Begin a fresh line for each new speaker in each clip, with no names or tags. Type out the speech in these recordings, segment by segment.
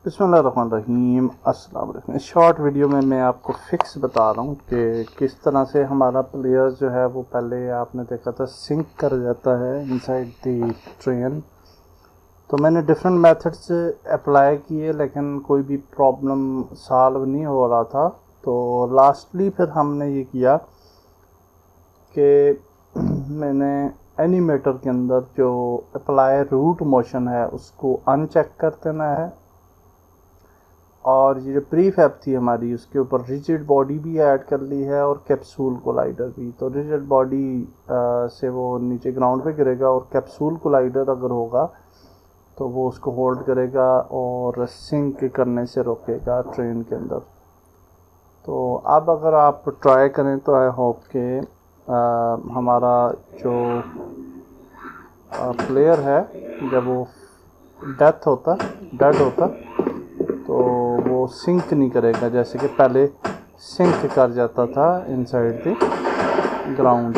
बिस्मिल्लाहिर्रहमानिर्रहीम। अस्सलाम वालेकुम। इस शॉर्ट वीडियो में मैं आपको फिक्स बता रहा हूँ कि किस तरह से हमारा प्लेयर जो है वो पहले आपने देखा था सिंक कर जाता है इनसाइड दी ट्रेन। तो मैंने डिफरेंट मेथड्स अप्लाई किए लेकिन कोई भी प्रॉब्लम सॉल्व नहीं हो रहा था। तो लास्टली फिर हमने ये किया कि मैंने एनिमेटर के अंदर जो अप्लाई रूट मोशन है उसको अनचेक कर देना है, और ये जो प्रीफैब थी हमारी उसके ऊपर रिजिड बॉडी भी ऐड कर ली है और कैप्सूल कोलाइडर भी। तो रिजिड बॉडी से वो नीचे ग्राउंड पे गिरेगा और कैप्सूल कोलाइडर अगर होगा तो वो उसको होल्ड करेगा और सिंक करने से रोकेगा ट्रेन के अंदर। तो अब अगर आप ट्राई करें तो आई होप के हमारा जो प्लेयर है जब वो डेड होता तो वो सिंक नहीं करेगा, जैसे कि पहले सिंक कर जाता था इनसाइड द ग्राउंड।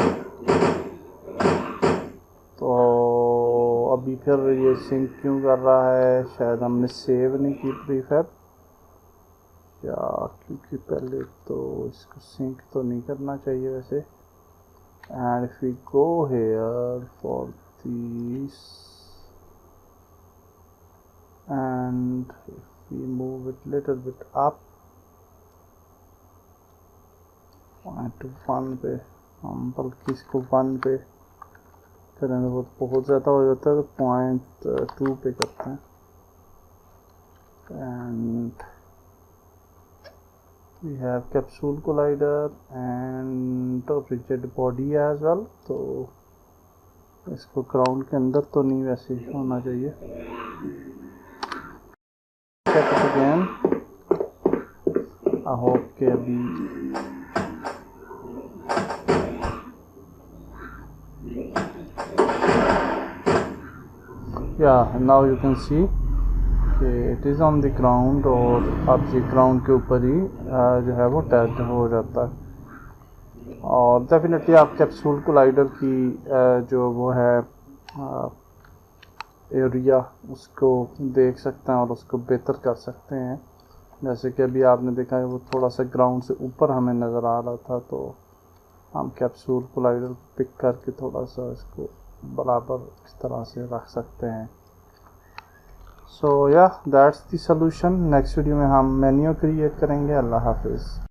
तो अभी फिर ये सिंक क्यों कर रहा है? शायद हमने सेव नहीं की प्रीफैब, या क्योंकि पहले तो इसको सिंक तो नहीं करना चाहिए वैसे। And if we go here for this and if we move it little bit up to 1 पे, हम बल्कि इसको 1 पे करें तो बहुत ज़्यादा हो जाता है, तो 0.2 पे करते हैं। and we have capsule collider and rigid body as well। तो इसको ग्राउंड के अंदर तो नहीं वैसे होना चाहिए। Again, I hope के अभी now you can see कि it is on the ground, और अब ये ग्राउंड के ऊपर ही जो है वो डेड हो जाता है। और डेफिनेटली आप कैप्सूल कोलाइडर की जो वो है एरिया उसको देख सकते हैं और उसको बेहतर कर सकते हैं। जैसे कि अभी आपने देखा है वो थोड़ा सा ग्राउंड से ऊपर हमें नज़र आ रहा था, तो हम कैप्सूल कोलाइडर पिक करके थोड़ा सा इसको बराबर इस तरह से रख सकते हैं। सो या that's the solution. Next video में हम मेन्यू क्रिएट करेंगे। अल्लाह हाफिज़।